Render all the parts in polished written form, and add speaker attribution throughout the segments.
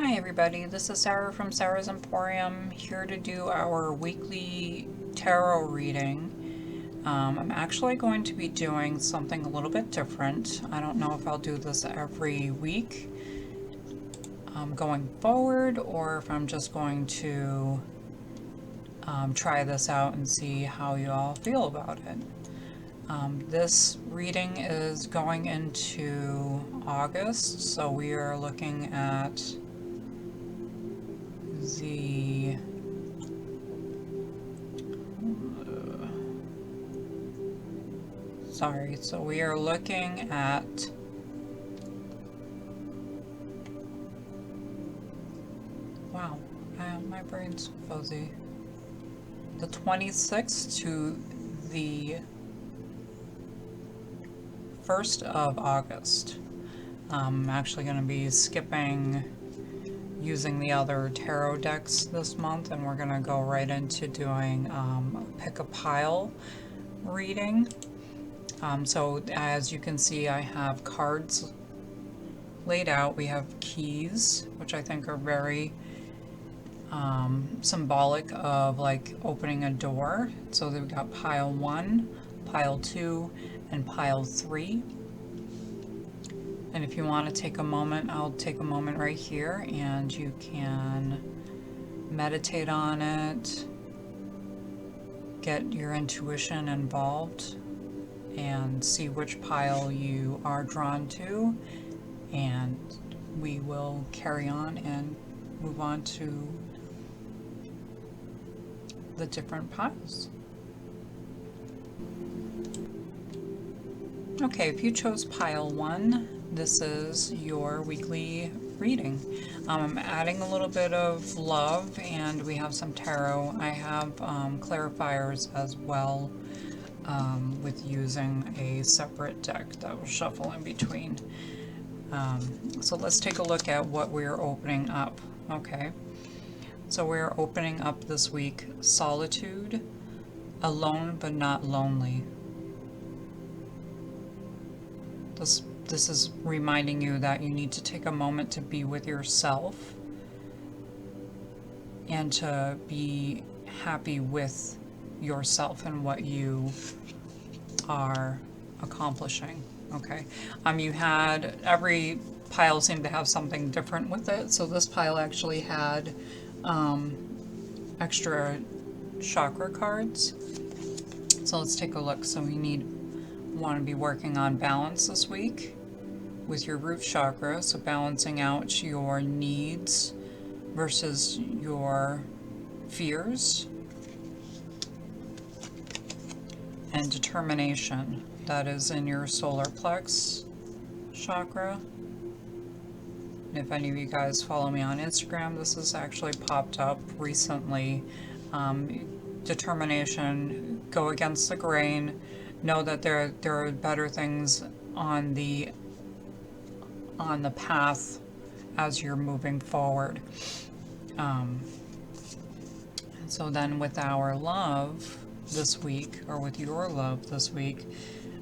Speaker 1: Hi everybody, this is Sarah from Sarah's Emporium, here to do our weekly tarot reading. I'm actually going to be doing something a little bit different. I don't know if I'll do this every week going forward, or if I'm just going to try this out and see how you all feel about it. This reading is going into August, so we are looking at the so we are looking at wow, my brain's fuzzy. The 26th to the 1st of August. I'm actually going to be skipping using the other tarot decks this month, and we're going to go right into doing a pick a pile reading. So as you can see, I have cards laid out. We have keys, which I think are very symbolic of like opening a door. So we've got pile 1, pile 2, and pile 3. And if you want to take a moment, I'll take a moment right here and you can meditate on it, get your intuition involved, and see which pile you are drawn to, and we will carry on and move on to the different piles. Okay, if you chose pile 1, this is your weekly reading. I'm adding a little bit of love, and we have some tarot. I have clarifiers as well, with using a separate deck that will shuffle in between. So let's take a look at what we're opening up. Okay, so we're opening up this week solitude, alone but not lonely. This is reminding you that you need to take a moment to be with yourself and to be happy with yourself and what you are accomplishing. Okay, you had, every pile seemed to have something different with it. So this pile actually had extra chakra cards. So let's take a look. So we want to be working on balance this week with your root chakra, so balancing out your needs versus your fears, and determination, that is in your solar plex chakra. And if any of you guys follow me on Instagram, this has actually popped up recently. Determination, go against the grain, know that there are better things on the path as you're moving forward. So then with our love this week, or with your love this week,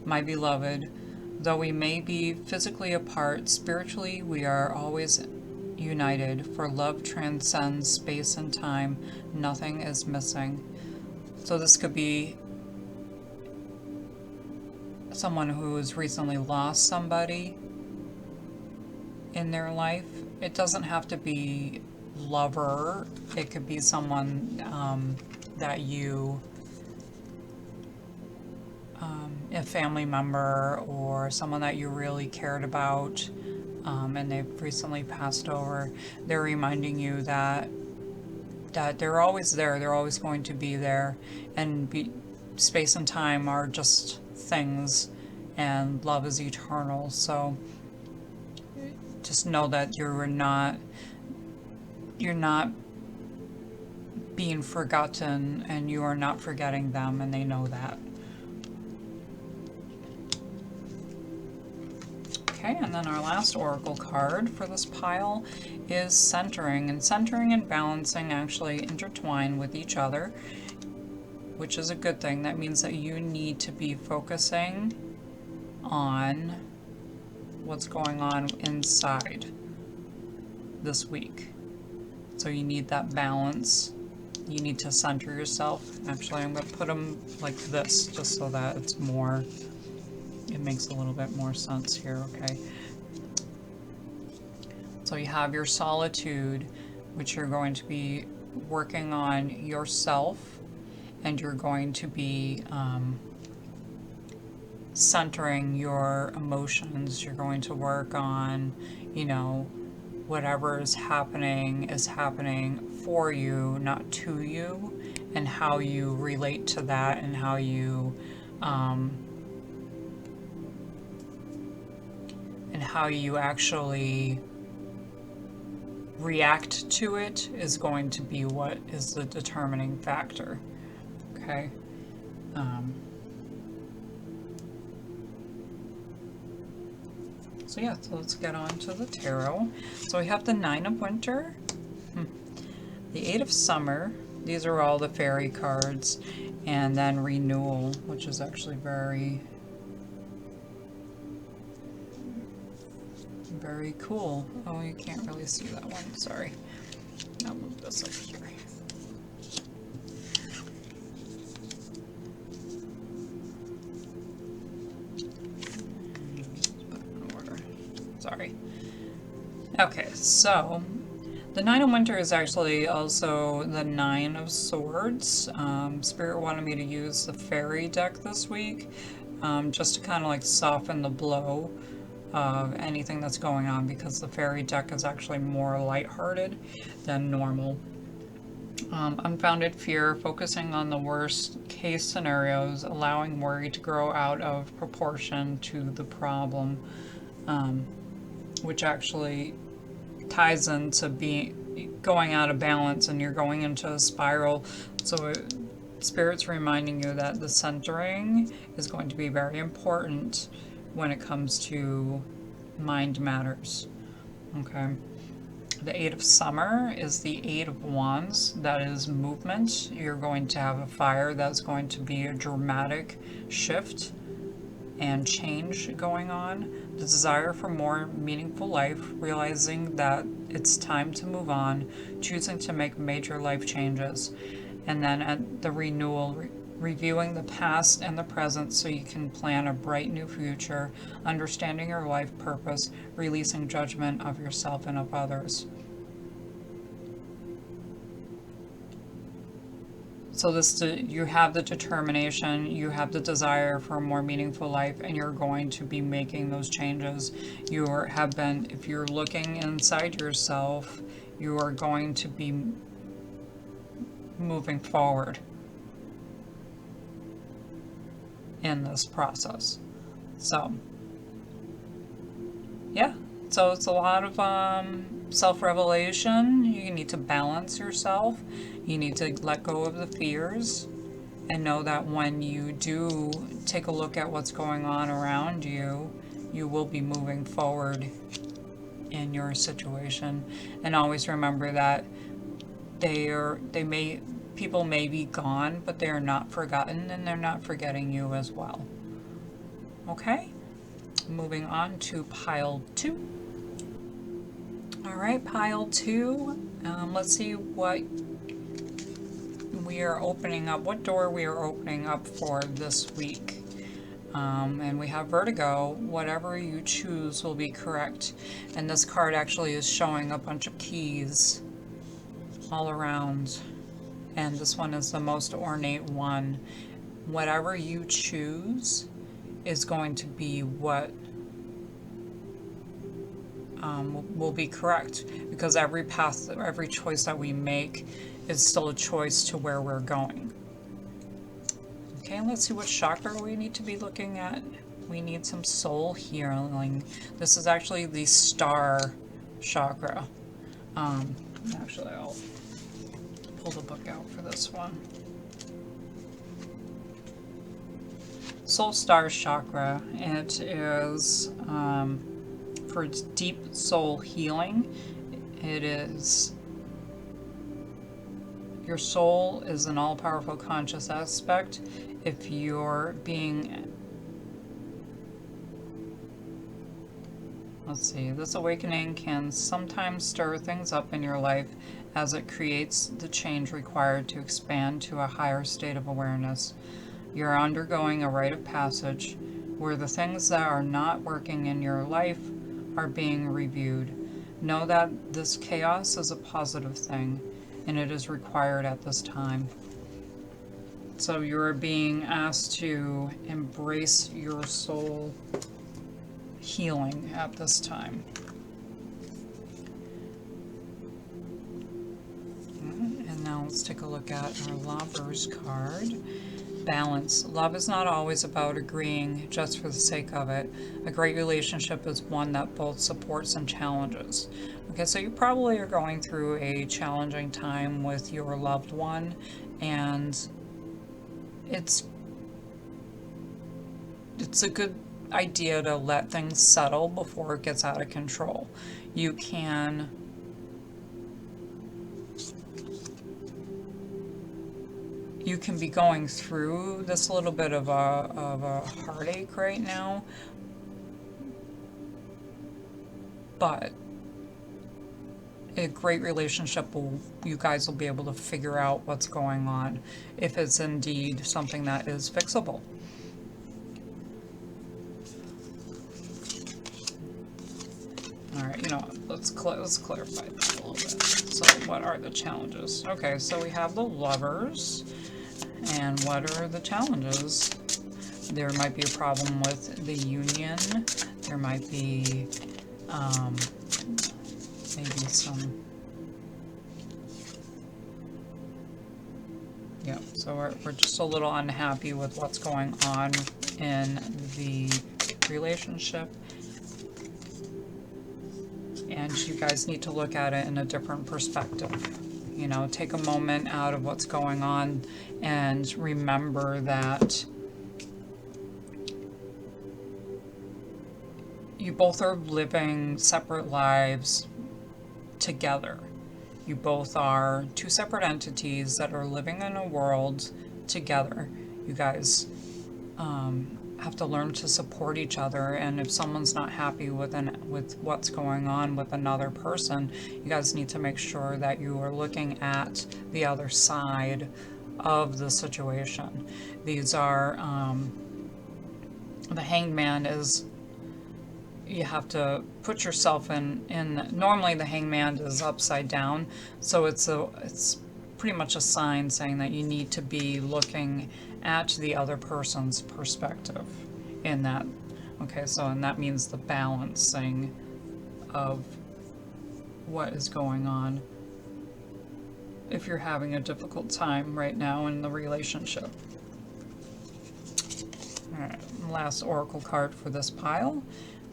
Speaker 1: my beloved, though we may be physically apart, spiritually we are always united, for love transcends space and time. Nothing is missing. So this could be someone who has recently lost somebody in their life. It doesn't have to be lover. It could be someone that you, a family member, or someone that you really cared about, and they've recently passed over. They're reminding you that they're always there. They're always going to be there, and space and time are just things, and love is eternal. So just know that you're not being forgotten, and you are not forgetting them, and they know that. Okay, and then our last oracle card for this pile is centering, and centering and balancing actually intertwine with each other, which is a good thing. That means that you need to be focusing on what's going on inside. this week. So you need that balance. You need to center yourself. Actually, I'm going to put them like this just so that it's more, it makes a little bit more sense here, okay? So you have your solitude, which you're going to be working on yourself, and you're going to be centering your emotions. You're going to work on, you know, whatever is happening for you, not to you, and how you relate to that, and how you actually react to it is going to be what is the determining factor. Okay. So yeah, so let's get on to the tarot. So we have the Nine of Winter, the Eight of Summer. These are all the fairy cards, and then Renewal, which is actually very, very cool. Oh, you can't really see that one. Sorry. I'll move this up here. Sorry. Okay, so the Nine of Winter is actually also the Nine of Swords. Spirit wanted me to use the fairy deck this week, just to kind of like soften the blow of anything that's going on, because the fairy deck is actually more lighthearted than normal. Unfounded fear, focusing on the worst case scenarios, allowing worry to grow out of proportion to the problem, which actually ties into going out of balance, and you're going into a spiral. So Spirit's reminding you that the centering is going to be very important when it comes to mind matters. Okay. The Eight of Summer is the Eight of Wands. That is movement. You're going to have a fire that's going to be a dramatic shift and change going on. The desire for more meaningful life, realizing that it's time to move on, choosing to make major life changes. And then at the Renewal, reviewing the past and the present so you can plan a bright new future, understanding your life purpose, releasing judgment of yourself and of others. So you have the determination, you have the desire for a more meaningful life, and you're going to be making those changes. If you're looking inside yourself, you are going to be moving forward in this process. So yeah, so it's a lot of self-revelation. You need to balance yourself. You need to let go of the fears, and know that when you do take a look at what's going on around you, you will be moving forward in your situation. And always remember that people may be gone, but they are not forgotten, and they're not forgetting you as well. Okay, moving on to pile 2. All right, pile 2. Let's see what we are opening up, what door we are opening up for this week. And we have Vertigo. Whatever you choose will be correct. And this card actually is showing a bunch of keys all around. And this one is the most ornate one. Whatever you choose is going to be what will be correct, because every path, every choice that we make is still a choice to where we're going. Okay, let's see what chakra we need to be looking at. We need some soul healing. This is actually the star chakra. Actually, I'll pull the book out for this one. Soul Star chakra. It is for deep soul healing. It is, your soul is an all-powerful conscious aspect. If you're being Let's see. This awakening can sometimes stir things up in your life as it creates the change required to expand to a higher state of awareness. You're undergoing a rite of passage where the things that are not working in your life are being reviewed. Know that this chaos is a positive thing, and it is required at this time. So you're being asked to embrace your soul healing at this time. And now let's take a look at our Lovers card. Balance. Love is not always about agreeing just for the sake of it. A great relationship is one that both supports and challenges. Okay, so you probably are going through a challenging time with your loved one, and it's a good idea to let things settle before it gets out of control. You can be going through this little bit of a heartache right now, but a great relationship you guys will be able to figure out what's going on if it's indeed something that is fixable. All right, you know what, let's clarify this a little bit. So what are the challenges? Okay, so we have the Lovers, and what are the challenges? There might be a problem with the union. There might be maybe some, yeah, so we're just a little unhappy with what's going on in the relationship. And you guys need to look at it in a different perspective. You know, take a moment out of what's going on and remember that you both are living separate lives together. You both are two separate entities that are living in a world together. You guys have to learn to support each other, and if someone's not happy with what's going on with another person, you guys need to make sure that you are looking at the other side of the situation. These are the Hanged Man is, you have to put yourself in normally the Hanged Man is upside down, so it's pretty much a sign saying that you need to be looking at the other person's perspective in that. Okay, so, and that means the balancing of what is going on if you're having a difficult time right now in the relationship. All right, last oracle card for this pile,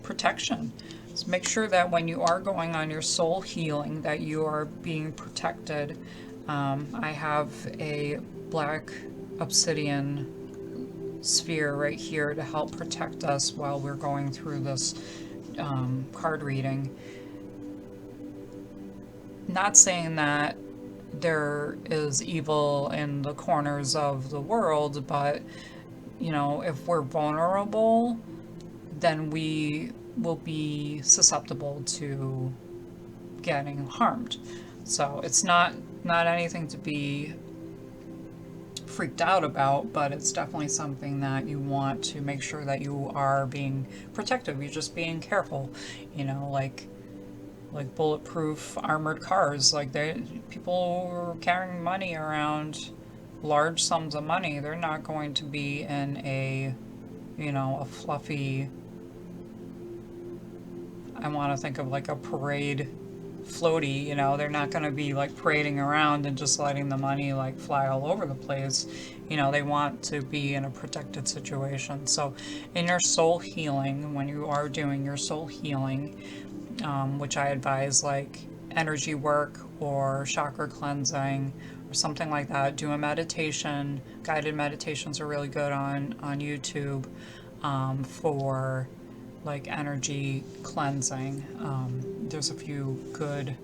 Speaker 1: protection. So make sure that when you are going on your soul healing that you are being protected. I have a black obsidian sphere right here to help protect us while we're going through this card reading. Not saying that there is evil in the corners of the world, but you know, if we're vulnerable, then we will be susceptible to getting harmed. So it's not anything to be freaked out about, but it's definitely something that you want to make sure that you are being protective. You're just being careful, you know, like bulletproof armored cars. Like people who are carrying money around, large sums of money, they're not going to be in a, you know, a fluffy, I want to think of like a parade floaty, you know, they're not going to be like parading around and just letting the money like fly all over the place. You know, they want to be in a protected situation. So in your soul healing, when you are doing your soul healing, which I advise like energy work or chakra cleansing or something like that, do a meditation. Guided meditations are really good on YouTube for like energy cleansing. There's a few good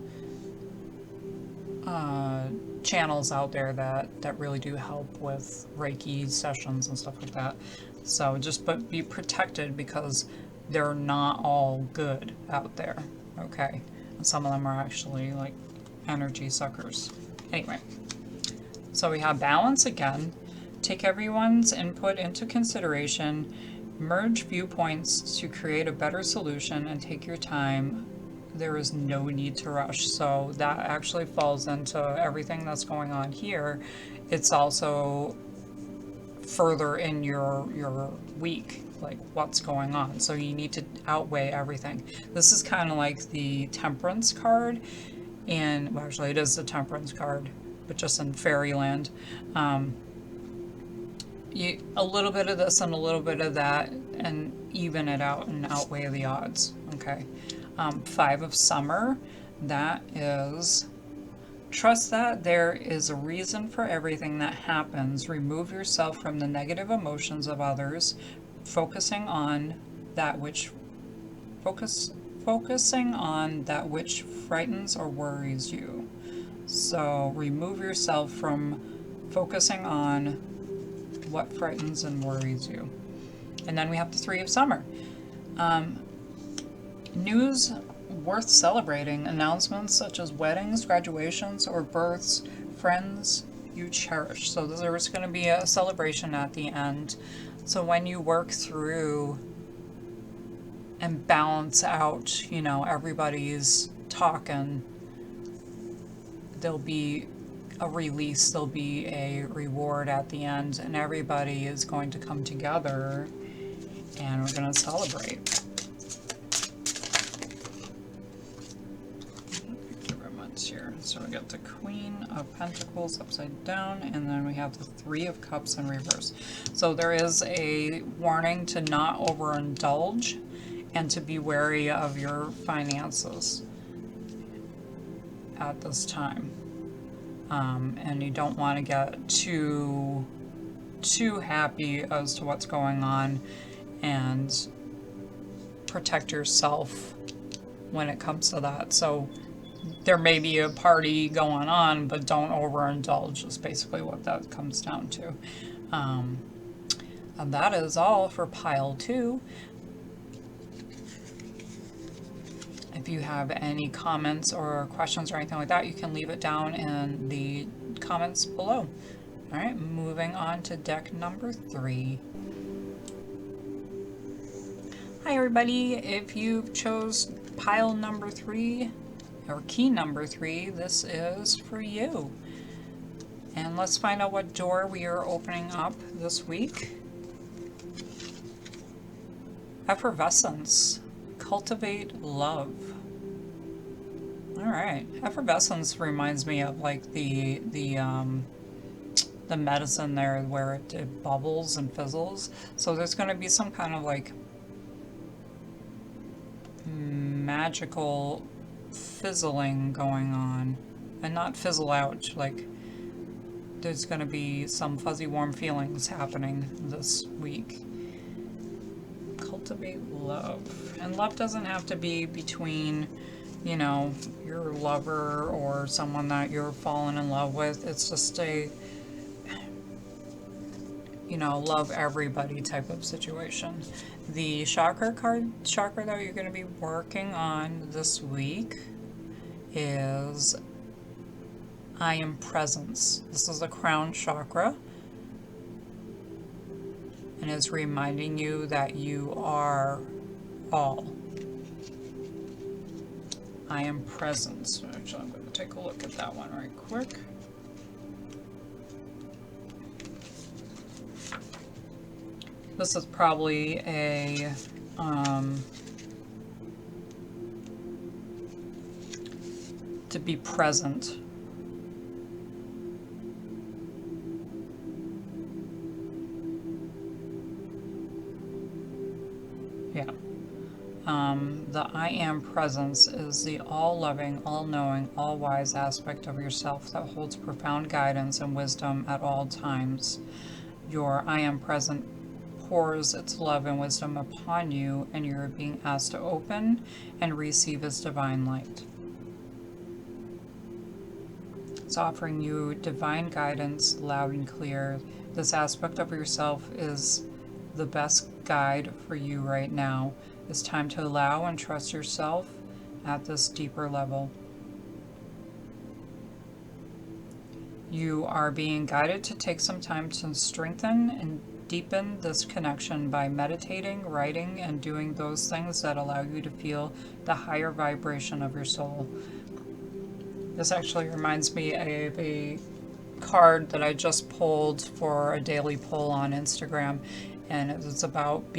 Speaker 1: channels out there that really do help with Reiki sessions and stuff like that. So just be protected, because they're not all good out there, okay? And some of them are actually like energy suckers. Anyway, so we have balance again. Take everyone's input into consideration, merge viewpoints to create a better solution, and take your time. There is no need to rush. So that actually falls into everything that's going on here. It's also further in your week, like what's going on. So you need to outweigh everything. This is kind of like the Temperance card, and well, actually it is the Temperance card, but just in fairyland. A little bit of this and a little bit of that, and even it out and outweigh the odds. Okay. 5 of Summer, that is trust that there is a reason for everything that happens. Remove yourself from the negative emotions of others, focusing on that which frightens or worries you. So remove yourself from focusing on what frightens and worries you. And then we have the 3 of Summer. News worth celebrating, announcements such as weddings, graduations, or births, friends you cherish. So there's going to be a celebration at the end. So when you work through and balance out, you know, everybody's talking, there'll be a release, there'll be a reward at the end, and everybody is going to come together and we're going to celebrate. Here. So we got the Queen of Pentacles upside down, and then we have the 3 of Cups in reverse. So there is a warning to not overindulge and to be wary of your finances at this time. And you don't want to get too happy as to what's going on, and protect yourself when it comes to that. So there may be a party going on, but don't overindulge is basically what that comes down to. And that is all for pile 2. If you have any comments or questions or anything like that, you can leave it down in the comments below. All right, moving on to deck number 3. Hi everybody, if you chose pile number 3, or key number 3, this is for you. And let's find out what door we are opening up this week. Effervescence. Cultivate love. Alright. Effervescence reminds me of like the medicine there where it bubbles and fizzles. So there's going to be some kind of like magical fizzling going on, and not fizzle out, like there's going to be some fuzzy warm feelings happening this week. Cultivate love. And love doesn't have to be between, you know, your lover or someone that you're falling in love with. It's just a, you know, love everybody type of situation. The chakra that you're going to be working on this week is I am presence. This is the crown chakra, and it's reminding you that you are all. I am presence. Actually, I'm going to take a look at that one right quick. This is probably a to be present. Yeah. The I am presence is the all-loving, all-knowing, all-wise aspect of yourself that holds profound guidance and wisdom at all times. Your I am present pours its love and wisdom upon you, and you're being asked to open and receive its divine light. It's offering you divine guidance loud and clear. This aspect of yourself is the best guide for you right now. It's time to allow and trust yourself at this deeper level. You are being guided to take some time to strengthen and deepen this connection by meditating, writing, and doing those things that allow you to feel the higher vibration of your soul. This actually reminds me of a card that I just pulled for a daily poll on Instagram, and it was about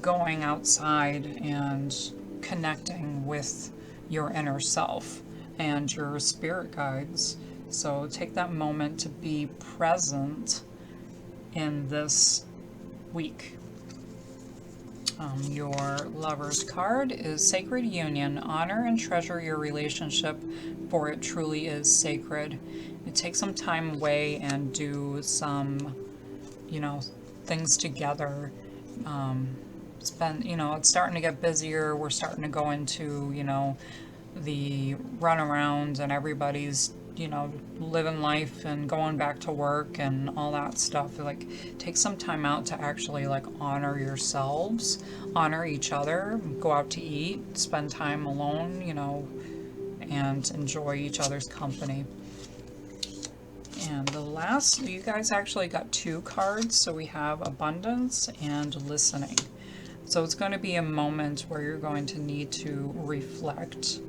Speaker 1: going outside and connecting with your inner self and your spirit guides. So take that moment to be present in this week. Your Lover's card is Sacred Union. Honor and treasure your relationship, for it truly is sacred. You take some time away and do some, things together. It's starting to get busier. We're starting to go into, the runarounds, and everybody's living life and going back to work and all that stuff. Like, take some time out to actually honor yourselves, honor each other, go out to eat, spend time alone, and enjoy each other's company. And the last, you guys actually got 2 cards, so we have abundance and listening. So it's going to be a moment where you're going to need to reflect.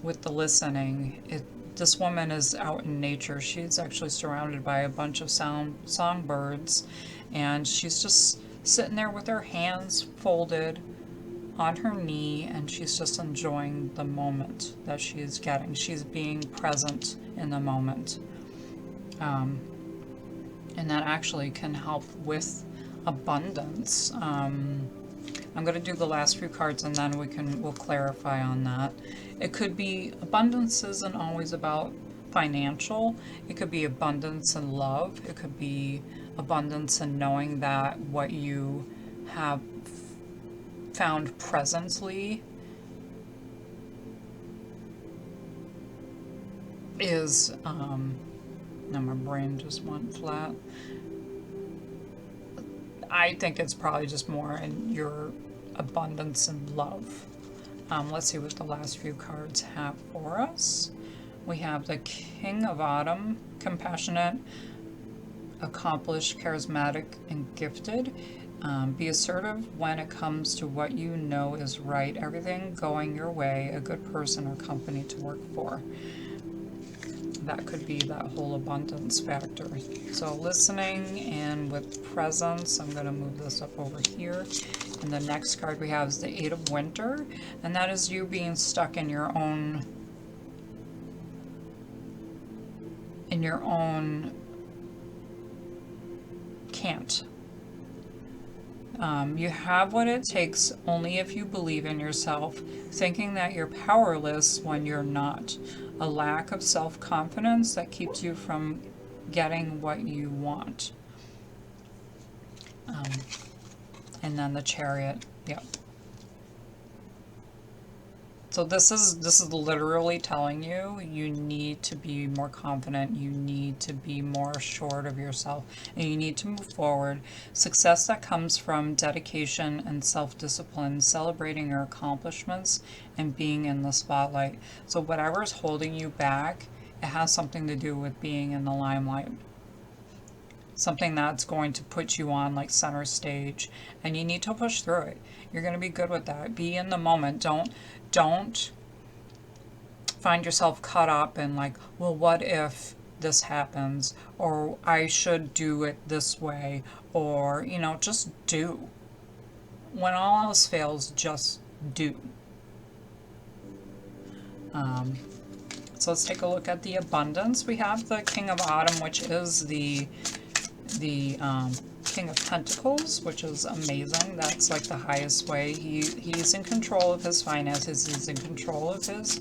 Speaker 1: With the listening, this woman is out in nature. She's actually surrounded by a bunch of songbirds, and she's just sitting there with her hands folded on her knee, and she's just enjoying the moment that she's getting. She's being present in the moment. And that actually can help with abundance. I'm going to do the last few cards, and then we'll clarify on that. It could be abundance isn't always about financial. It could be abundance in love. It could be abundance in knowing that what you have found presently is, now my brain just went flat. I think it's probably just more in your abundance and love. Let's see what the last few cards have for us. We have the King of Autumn, compassionate, accomplished, charismatic, and gifted. Be assertive when it comes to what you know is right. Everything going your way, a good person or company to work for. That could be that whole abundance factor. So listening and with presence, I'm going to move this up over here. And the next card we have is the 8 of Winter, and that is you being stuck in your own can't. You have what it takes only if you believe in yourself, thinking that you're powerless when you're not. A lack of self-confidence that keeps you from getting what you want. And then the Chariot. Yep. So this is literally telling you need to be more confident, you need to be more assured of yourself, and you need to move forward. Success that comes from dedication and self-discipline, celebrating your accomplishments, and being in the spotlight. So whatever's holding you back, it has something to do with being in the limelight. Something that's going to put you on center stage, and you need to push through it. You're going to be good with that. Be in the moment. Don't find yourself caught up in well, what if this happens, or I should do it this way, or just do. When all else fails, just do. So let's take a look at the abundance. We have the King of Autumn, which is the King of Pentacles, which is amazing. That's the highest way. He's in control of his finances. He's in control of his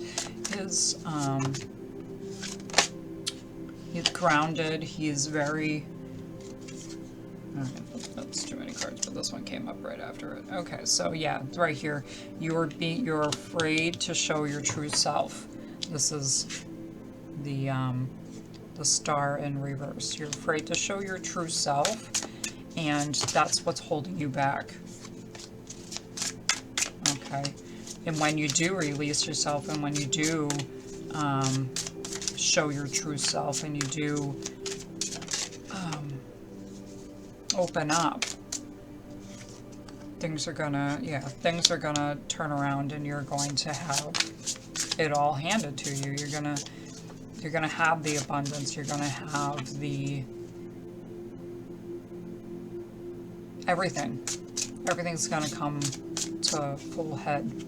Speaker 1: he's grounded. He's very, that's too many cards, but this one came up right after it. Okay, so yeah, right here, you're afraid to show your true self. This is the Star in reverse. You're afraid to show your true self, and that's what's holding you back. Okay, and when you do release yourself, and when you do show your true self, and you do open up, things are gonna turn around, and you're going to have it all handed to you. You're gonna have the abundance. You're gonna have the everything. Everything's gonna come to full head.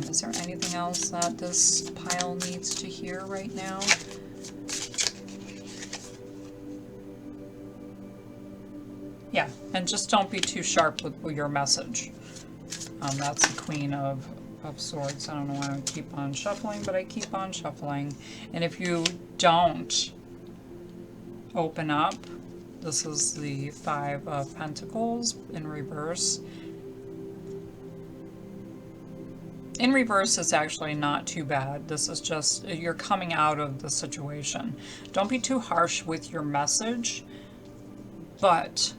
Speaker 1: Is there anything else that this pile needs to hear right now? Yeah, and just don't be too sharp with your message. That's the Queen of Swords. I don't know why I keep on shuffling, but I keep on shuffling. And if you don't open up, this is the Five of Pentacles in reverse. In reverse is actually not too bad. This is just, you're coming out of the situation. Don't be too harsh with your message, but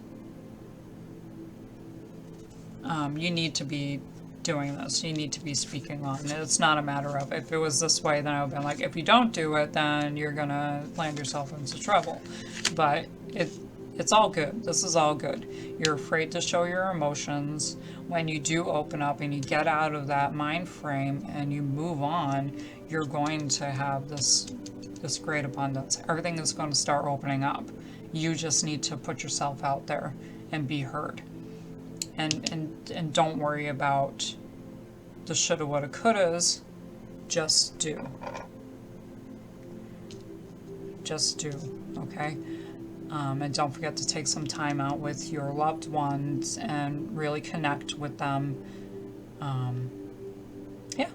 Speaker 1: you need to be doing this. You need to be speaking on it. It's not a matter of, if it was this way, then I would have been like, if you don't do it, then you're gonna land yourself into trouble. But it's all good. This is all good. You're afraid to show your emotions. When you do open up and you get out of that mind frame and you move on, you're going to have this great abundance. Everything is going to start opening up. You just need to put yourself out there and be heard. And don't worry about the shoulda, woulda, couldas. Just do. Just do, okay? And don't forget to take some time out with your loved ones and really connect with them. Yeah,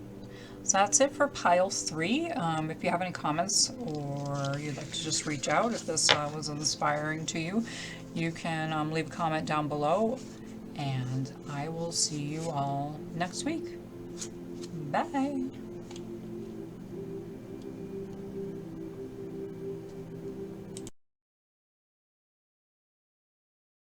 Speaker 1: so that's it for pile 3. If you have any comments or you'd like to just reach out, if this was inspiring to you, you can leave a comment down below, and I will see you all next week. Bye.